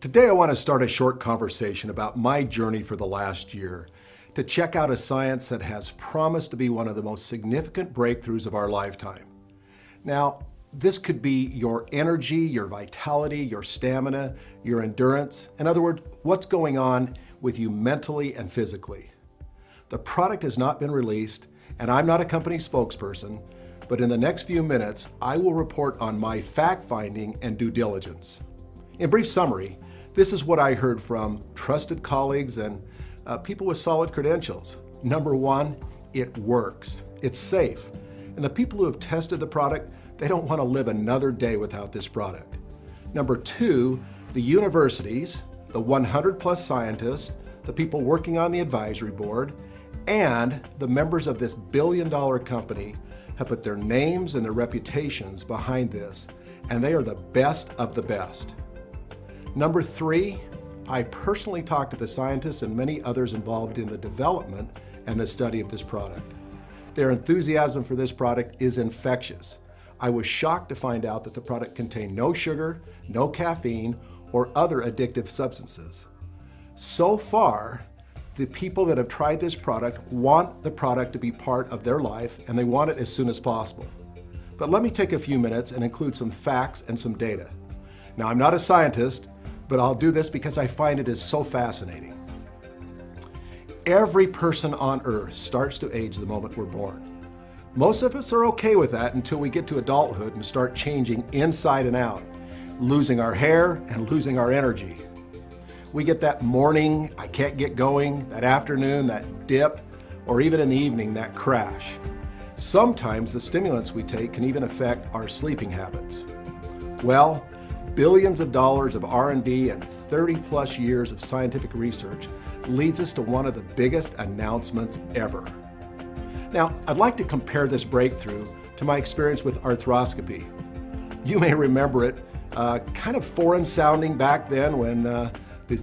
Today I want to start a short conversation about my journey for the last year to check out a science that has promised to be one of the most significant breakthroughs of our lifetime. Now, this could be your energy, your vitality, your stamina, your endurance. In other words, what's going on with you mentally and physically. The product has not been released, and I'm not a company spokesperson, but in the next few minutes, I will report on my fact-finding and due diligence. In brief summary, this is what I heard from trusted colleagues and people with solid credentials. Number one, it works. It's safe. And the people who have tested the product, they don't want to live another day without this product. Number two, the universities, the 100 plus scientists, the people working on the advisory board, and the members of this billion-dollar company have put their names and their reputations behind this, and they are the best of the best. Number three, I personally talked to the scientists and many others involved in the development and the study of this product. Their enthusiasm for this product is infectious. I was shocked to find out that the product contained no sugar, no caffeine, or other addictive substances. So far, the people that have tried this product want the product to be part of their life, and they want it as soon as possible. But let me take a few minutes and include some facts and some data. Now, I'm not a scientist, but I'll do this because I find it is so fascinating. Every person on Earth starts to age the moment we're born. Most of us are okay with that until we get to adulthood and start changing inside and out, losing our hair and losing our energy. We get that morning, I can't get going, that afternoon, that dip, or even in the evening, that crash. Sometimes the stimulants we take can even affect our sleeping habits. Well, billions of dollars of R&D and 30 plus years of scientific research leads us to one of the biggest announcements ever. Now, I'd like to compare this breakthrough to my experience with arthroscopy. You may remember it, kind of foreign sounding back then when the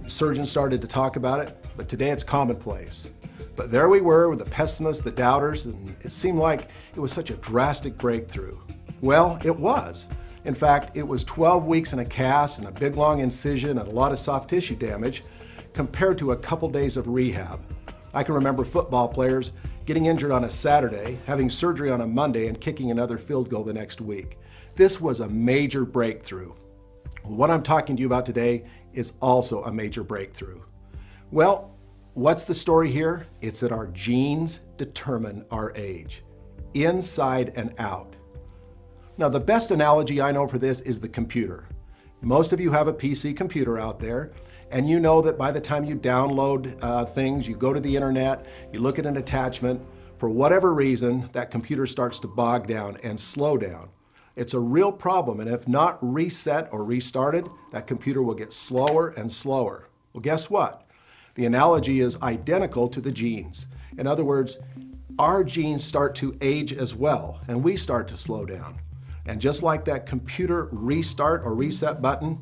surgeons started to talk about it, but today it's commonplace. But there we were with the pessimists, the doubters, and it seemed like it was such a drastic breakthrough. Well, it was. In fact, it was 12 weeks in a cast and a big long incision and a lot of soft tissue damage compared to a couple days of rehab. I can remember football players getting injured on a Saturday, having surgery on a Monday, and kicking another field goal the next week. This was a major breakthrough. What I'm talking to you about today is also a major breakthrough. Well, what's the story here? It's that our genes determine our age, inside and out. Now, the best analogy I know for this is the computer. Most of you have a PC computer out there, and you know that by the time you download things, you go to the internet, you look at an attachment, for whatever reason, that computer starts to bog down and slow down. It's a real problem, and if not reset or restarted, that computer will get slower and slower. Well, guess what? The analogy is identical to the genes. In other words, our genes start to age as well, and we start to slow down. And just like that computer restart or reset button,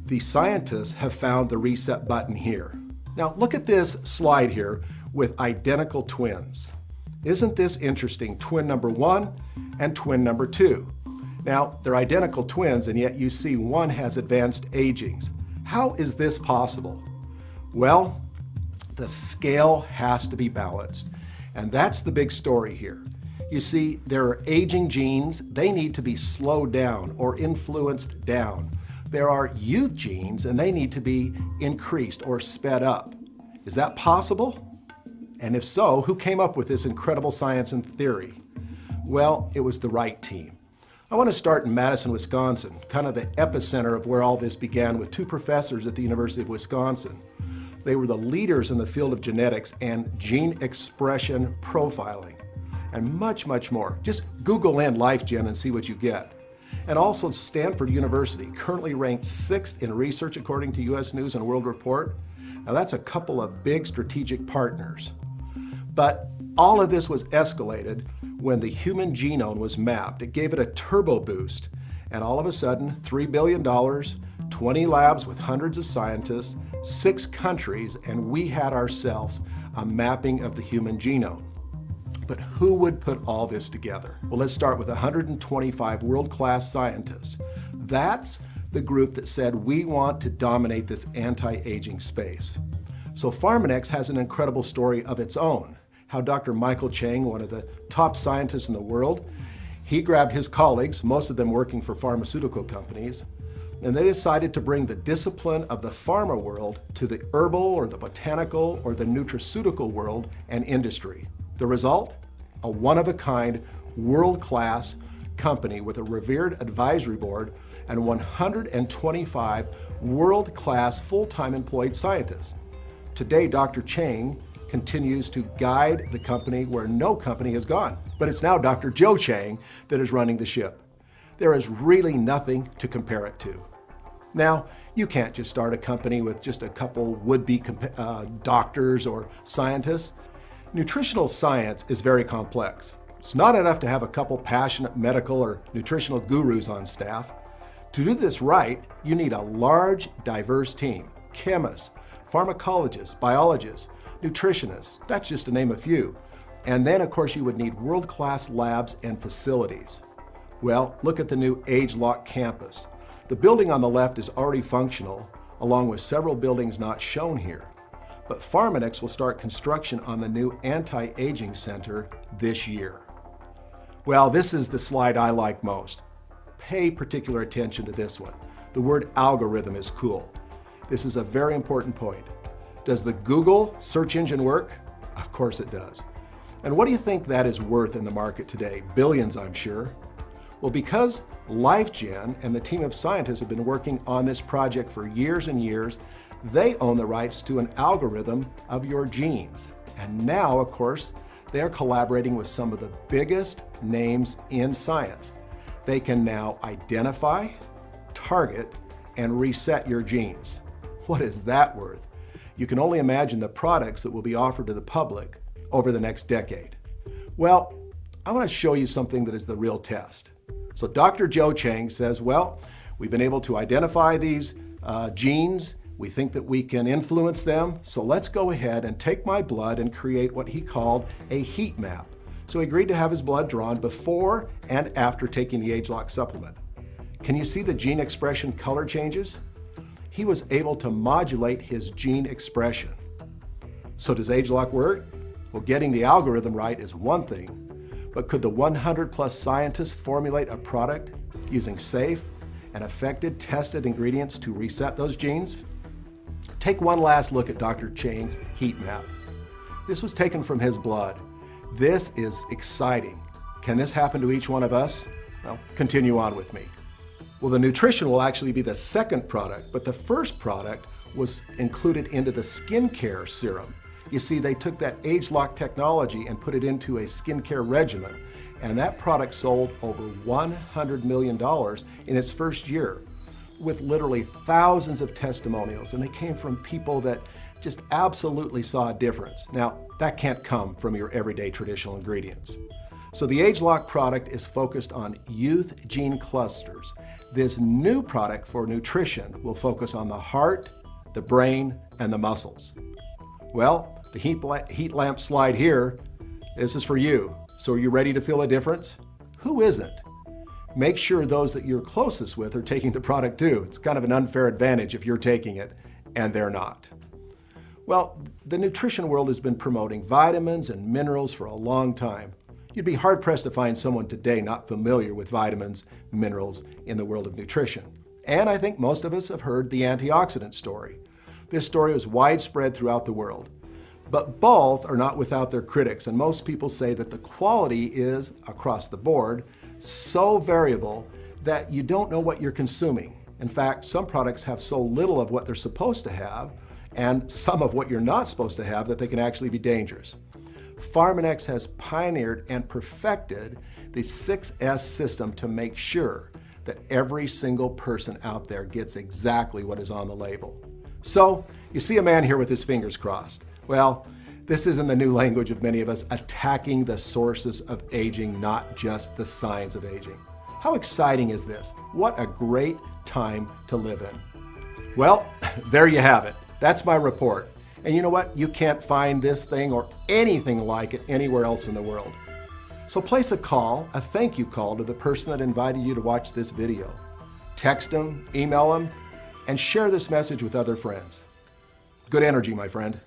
the scientists have found the reset button here. Now, look at this slide here with identical twins. Isn't this interesting? Twin number one and twin number two. Now, they're identical twins, and yet you see one has advanced agings. How is this possible? Well, the scale has to be balanced, and that's the big story here. You see, there are aging genes. They need to be slowed down or influenced down. There are youth genes, and they need to be increased or sped up. Is that possible? And if so, who came up with this incredible science and theory? Well, it was the right team. I want to start in Madison, Wisconsin, kind of the epicenter of where all this began with two professors at the University of Wisconsin. They were the leaders in the field of genetics and gene expression profiling, and much, much more. Just Google in LifeGen and see what you get. And also Stanford University, currently ranked 6th in research according to US News and World Report. Now that's a couple of big strategic partners. But all of this was escalated when the human genome was mapped. It gave it a turbo boost, and all of a sudden, $3 billion, 20 labs with hundreds of scientists, 6 countries, and we had ourselves a mapping of the human genome. But who would put all this together? Well, let's start with 125 world-class scientists. That's the group that said, we want to dominate this anti-aging space. So Pharmanex has an incredible story of its own, how Dr. Michael Chang, one of the top scientists in the world, he grabbed his colleagues, most of them working for pharmaceutical companies, and they decided to bring the discipline of the pharma world to the herbal or the botanical or the nutraceutical world and industry. The result? A one-of-a-kind, world-class company with a revered advisory board and 125 world-class full-time employed scientists. Today, Dr. Chang continues to guide the company where no company has gone. But it's now Dr. Joe Chang that is running the ship. There is really nothing to compare it to. Now, you can't just start a company with just a couple would-be doctors or scientists. Nutritional science is very complex. It's not enough to have a couple passionate medical or nutritional gurus on staff. To do this right, you need a large, diverse team. Chemists, pharmacologists, biologists, nutritionists, that's just to name a few. And then, of course, you would need world-class labs and facilities. Well, look at the new ageLOC campus. The building on the left is already functional, along with several buildings not shown here. But Pharmanex will start construction on the new anti-aging center this year. Well, this is the slide I like most. Pay particular attention to this one. The word algorithm is cool. This is a very important point. Does the Google search engine work? Of course it does. And what do you think that is worth in the market today? Billions, I'm sure. Well, because LifeGen and the team of scientists have been working on this project for years and years, they own the rights to an algorithm of your genes. And now, of course, they are collaborating with some of the biggest names in science. They can now identify, target, and reset your genes. What is that worth? You can only imagine the products that will be offered to the public over the next decade. Well, I want to show you something that is the real test. So Dr. Joe Chang says, well, we've been able to identify these genes. We think that we can influence them. So let's go ahead and take my blood and create what he called a heat map. So he agreed to have his blood drawn before and after taking the ageLOC supplement. Can you see the gene expression color changes? He was able to modulate his gene expression. So does ageLOC work? Well, getting the algorithm right is one thing, but could the 100+ scientists formulate a product using safe and effective tested ingredients to reset those genes? Take one last look at Dr. Chang's heat map. This was taken from his blood. This is exciting. Can this happen to each one of us? Well, continue on with me. Well, the nutrition will actually be the second product, but the first product was included into the skincare serum. You see, they took that ageLOC technology and put it into a skincare regimen, and that product sold over $100 million in its first year, with literally thousands of testimonials, and they came from people that just absolutely saw a difference. Now, that can't come from your everyday traditional ingredients. So the ageLOC product is focused on youth gene clusters. This new product for nutrition will focus on the heart, the brain, and the muscles. Well, the heat lamp slide here, this is for you. So are you ready to feel a difference? Who isn't? Make sure those that you're closest with are taking the product too. It's kind of an unfair advantage if you're taking it and they're not. Well, the nutrition world has been promoting vitamins and minerals for a long time. You'd be hard-pressed to find someone today not familiar with vitamins, minerals in the world of nutrition. And I think most of us have heard the antioxidant story. This story was widespread throughout the world. But both are not without their critics, and most people say that the quality is, across the board, so variable that you don't know what you're consuming. In fact, some products have so little of what they're supposed to have, and some of what you're not supposed to have, that they can actually be dangerous. Pharmanex has pioneered and perfected the 6S system to make sure that every single person out there gets exactly what is on the label. So, you see a man here with his fingers crossed. Well, this is in the new language of many of us, attacking the sources of aging, not just the signs of aging. How exciting is this? What a great time to live in. Well, there you have it. That's my report. And you know what? You can't find this thing or anything like it anywhere else in the world. So place a call, a thank you call, to the person that invited you to watch this video. Text them, email them, and share this message with other friends. Good energy, my friend.